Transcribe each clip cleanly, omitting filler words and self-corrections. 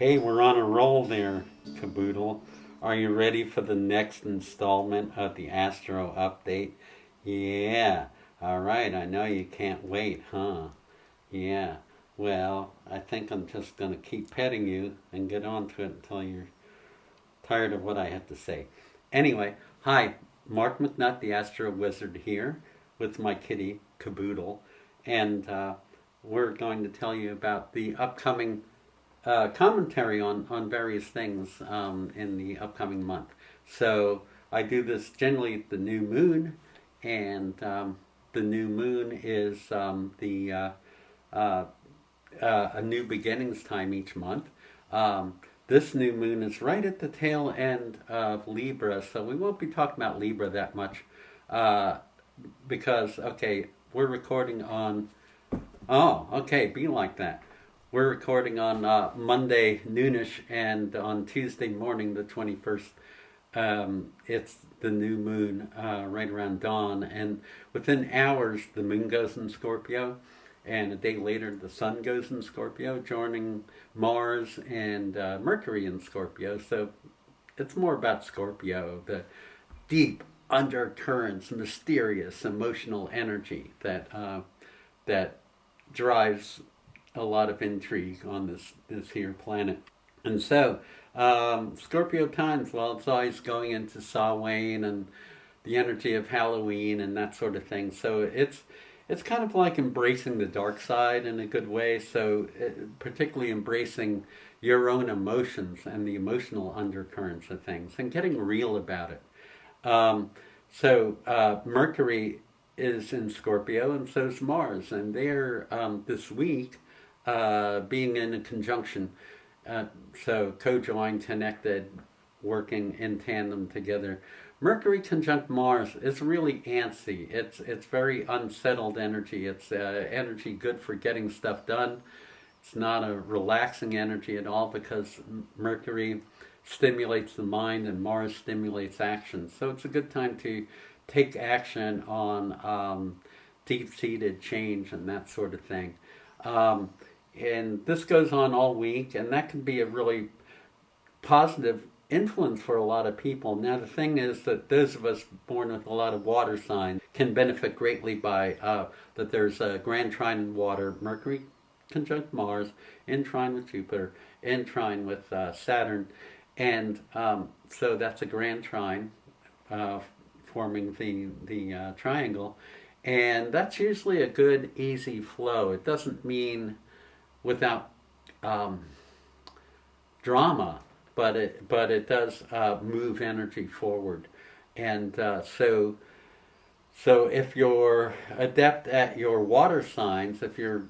Hey, we're on a roll there, Caboodle. Are you ready for the next installment of the Astro update? Yeah. All right, I know you can't wait, huh? Yeah. Well, I think I'm just going to keep petting you and get on to it until you're tired of what I have to say. Anyway, hi, Mark McNutt, the Astro Wizard here with my kitty, Caboodle. And we're going to tell you about the upcoming commentary on various things in the upcoming month. So I do this generally at the new moon, and the new moon is uh, a new beginnings time each month. This new moon is right at the tail end of Libra, so we won't be talking about Libra that much uh, because, okay, we're recording on. Oh, okay, be like that. We're recording on Monday noonish, and on Tuesday morning, the 21st, it's the new moon right around dawn. And within hours, the moon goes in Scorpio, and a day later, the sun goes in Scorpio, joining Mars and Mercury in Scorpio. So it's more about Scorpio, the deep undercurrents, mysterious emotional energy that drives a lot of intrigue on this here planet. And so, Scorpio times, well, it's always going into Samhain and the energy of Halloween and that sort of thing. So it's kind of like embracing the dark side in a good way. So, particularly embracing your own emotions and the emotional undercurrents of things and getting real about it. Um, Mercury is in Scorpio, and so is Mars, and they're this week being in a conjunction, uh, so co-joined, connected, working in tandem together. Mercury conjunct Mars is really antsy. It's very unsettled energy. It's energy good for getting stuff done. It's not a relaxing energy at all because Mercury stimulates the mind and Mars stimulates action. So it's a good time to take action on deep-seated change and that sort of thing. Um, and this goes on all week, and that can be a really positive influence for a lot of people. Now, the thing is that those of us born with a lot of water signs can benefit greatly by that there's a grand trine in water, Mercury conjunct Mars, in trine with Jupiter, in trine with Saturn, and so that's a grand trine uh, forming the triangle, and that's usually a good easy flow. It doesn't mean without um, drama, but it does move energy forward, and so if you're adept at your water signs, if you're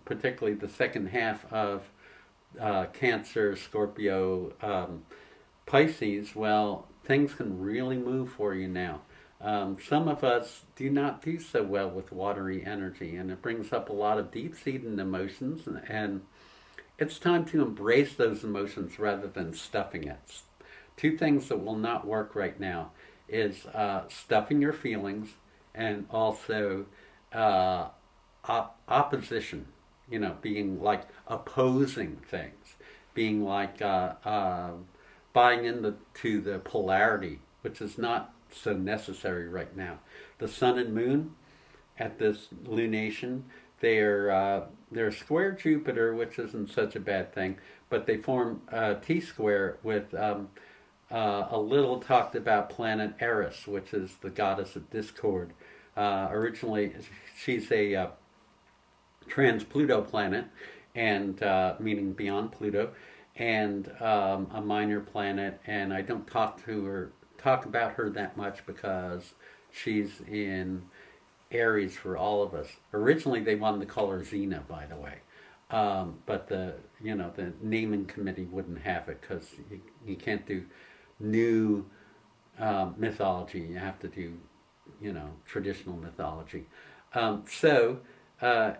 particularly the second half of Cancer, Scorpio, Pisces, well, things can really move for you now. Some of us do not do so well with watery energy, and it brings up a lot of deep-seated emotions, and it's time to embrace those emotions rather than stuffing it. Two things that will not work right now is stuffing your feelings and also uh, opposition, being like opposing things, being like buying into the polarity, which is not so necessary right now. The sun and moon at this lunation, they're square Jupiter, which isn't such a bad thing, but they form a T square with a little talked about planet Eris, which is the goddess of discord. Originally, she's a trans Pluto planet, and meaning beyond Pluto, and a minor planet. And I don't talk about her that much because she's in Aries for all of us. Originally, they wanted to call her Xena, by the way, but the naming committee wouldn't have it because you can't do new mythology. You have to do traditional mythology. Um, so. Uh,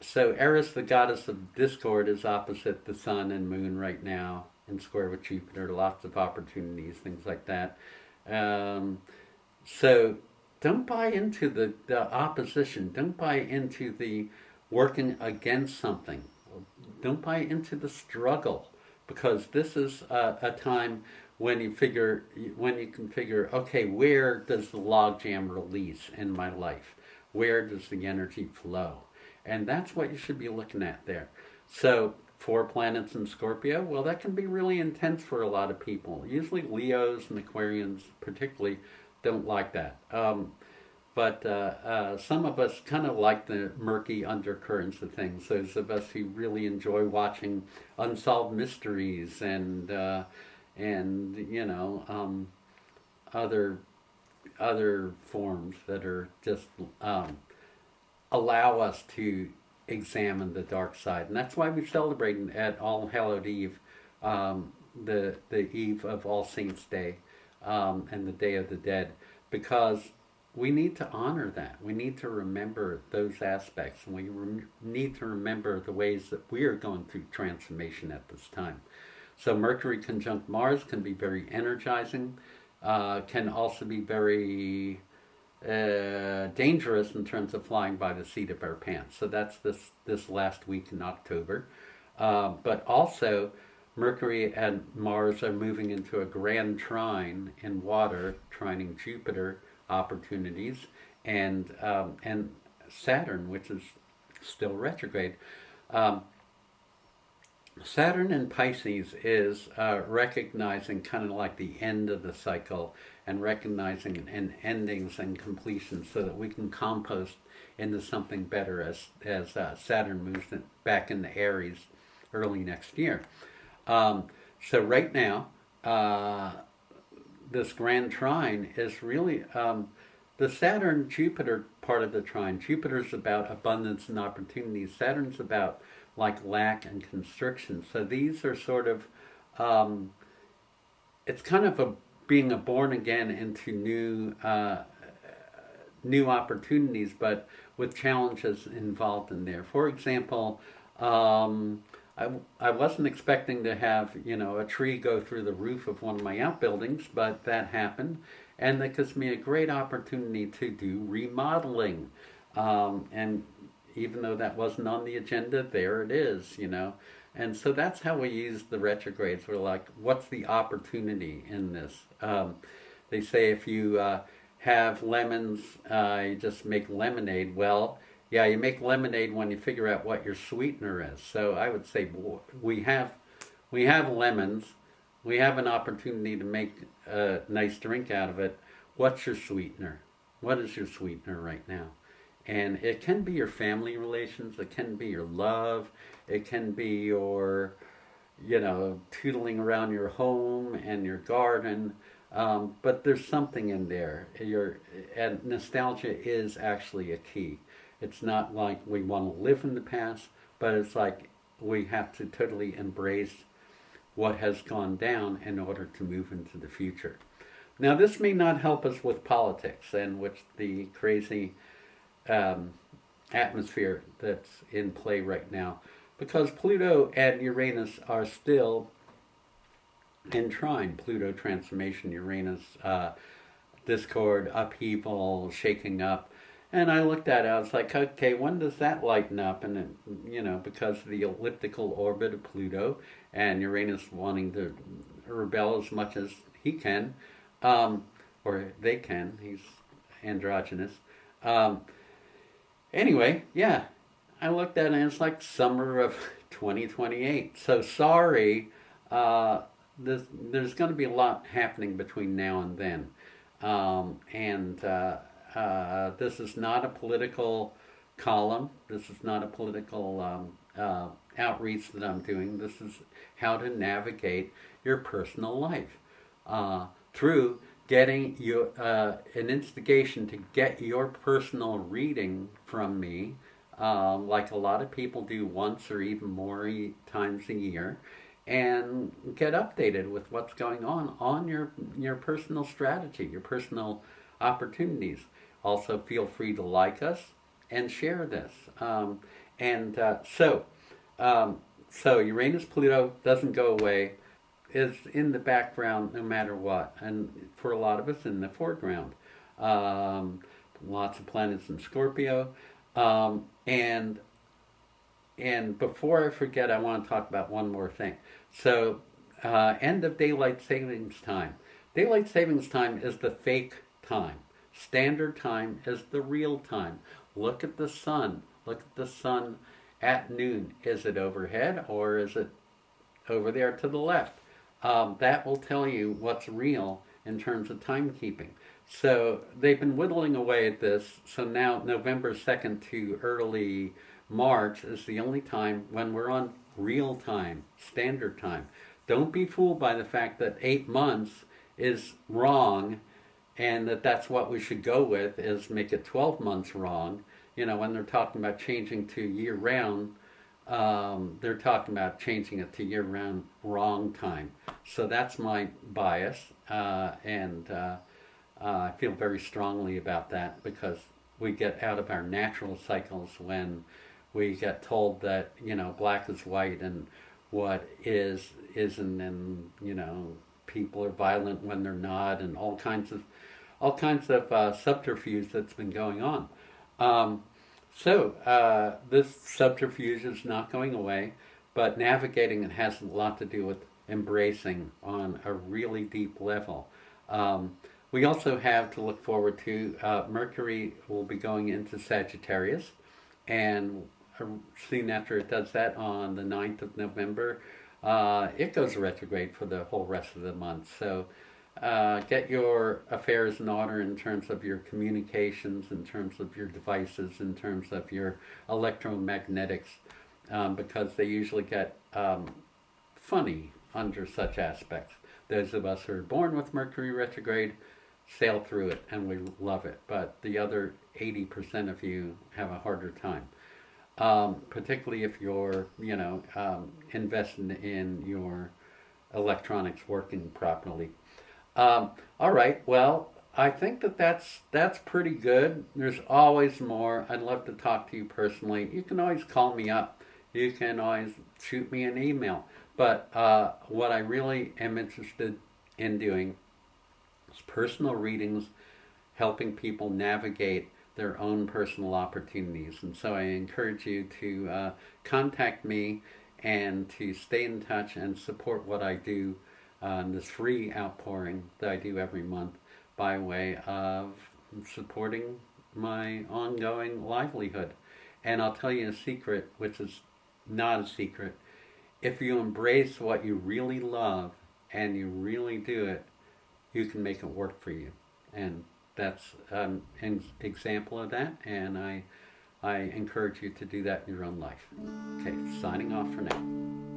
so Eris, the goddess of discord, is opposite the sun and moon right now in square with Jupiter. Lots of opportunities, things like that. Um, so don't buy into the opposition. Don't buy into the working against something. Don't buy into the struggle, because this is a time when you can figure, okay, where does the logjam release in my life? Where does the energy flow? And that's what you should be looking at there. So 4 planets in Scorpio, well, that can be really intense for a lot of people. Usually Leos and Aquarians particularly don't like that. But some of us kind of like the murky undercurrents of things. Those of us who really enjoy watching unsolved mysteries and other forms that are just allow us to examine the dark side, and that's why we celebrate at All Hallowed Eve, the eve of All Saints Day, and the Day of the Dead, because we need to honor that. We need to remember those aspects, and we need to remember the ways that we are going through transformation at this time. So Mercury conjunct Mars can be very energizing, can also be very dangerous in terms of flying by the seat of our pants. So that's this last week in October. But also, Mercury and Mars are moving into a grand trine in water, trining Jupiter opportunities, and Saturn, which is still retrograde. Saturn in Pisces is recognizing kind of like the end of the cycle, and recognizing and endings and completions, so that we can compost into something better as Saturn moves back into Aries early next year. So right now, this grand trine is really the Saturn-Jupiter part of the trine. Jupiter's about abundance and opportunity. Saturn's about like lack and constriction. So these are sort of, it's kind of being a born again into new opportunities, but with challenges involved in there. For example, I wasn't expecting to have a tree go through the roof of one of my outbuildings, but that happened, and that gives me a great opportunity to do remodeling. And even though that wasn't on the agenda, there it is, And so that's how we use the retrogrades. We're like, what's the opportunity in this? They say if you have lemons, you just make lemonade. Well, yeah, you make lemonade when you figure out what your sweetener is. So I would say we have lemons. We have an opportunity to make a nice drink out of it. What's your sweetener? What is your sweetener right now? And it can be your family relations. It can be your love. It can be your, tootling around your home and your garden. But there's something in there. And nostalgia is actually a key. It's not like we want to live in the past, but it's like we have to totally embrace what has gone down in order to move into the future. Now, this may not help us with politics, and which the crazy atmosphere that's in play right now, because Pluto and Uranus are still in trine. Pluto transformation, Uranus discord, upheaval, shaking up. And I looked at it, I was like, okay, when does that lighten up? And, because of the elliptical orbit of Pluto and Uranus wanting to rebel as much as he can, or they can, he's androgynous. Anyway, yeah, I looked at it and it's like summer of 2028. So sorry, there's going to be a lot happening between now and then. This is not a political column. This is not a political outreach that I'm doing. This is how to navigate your personal life through getting an instigation to get your personal reading from me, like a lot of people do once or even more times a year, and get updated with what's going on your personal strategy, your personal opportunities. Also, feel free to like us and share this. So Uranus Pluto doesn't go away, is in the background no matter what, and for a lot of us in the foreground. Lots of planets in Scorpio, and and before I forget, I want to talk about one more thing. So, end of daylight savings time. Daylight savings time is the fake time. Standard time is the real time. Look at the sun. Look at the sun at noon. Is it overhead or is it over there to the left? That will tell you what's real in terms of timekeeping. So they've been whittling away at this. So now November 2nd to early March is the only time when we're on real time, standard time. Don't be fooled by the fact that 8 months is wrong and that's what we should go with is make it 12 months wrong. You know, when they're talking about changing to year round, they're talking about changing it to year round wrong time. So that's my bias, and I feel very strongly about that because we get out of our natural cycles when we get told that, you know, black is white and what is isn't, and, you know, people are violent when they're not, and all kinds of subterfuge that's been going on. This subterfuge is not going away, but navigating it has a lot to do with embracing on a really deep level. We also have to look forward to Mercury will be going into Sagittarius, and soon after it does that on the 9th of November, it goes retrograde for the whole rest of the month. So get your affairs in order in terms of your communications, in terms of your devices, in terms of your electromagnetics, because they usually get funny under such aspects. Those of us who are born with Mercury retrograde sail through it and we love it, but the other 80% of you have a harder time. Particularly if you're, invested in your electronics working properly. All right, well, I think that's pretty good. There's always more. I'd love to talk to you personally. You can always call me up. You can always shoot me an email. But what I really am interested in doing is personal readings, helping people navigate their own personal opportunities. And so I encourage you to contact me and to stay in touch and support what I do, this free outpouring that I do every month by way of supporting my ongoing livelihood. And I'll tell you a secret, which is not a secret. If you embrace what you really love and you really do it, you can make it work for you. And that's an example of that, and I encourage you to do that in your own life. Okay, signing off for now.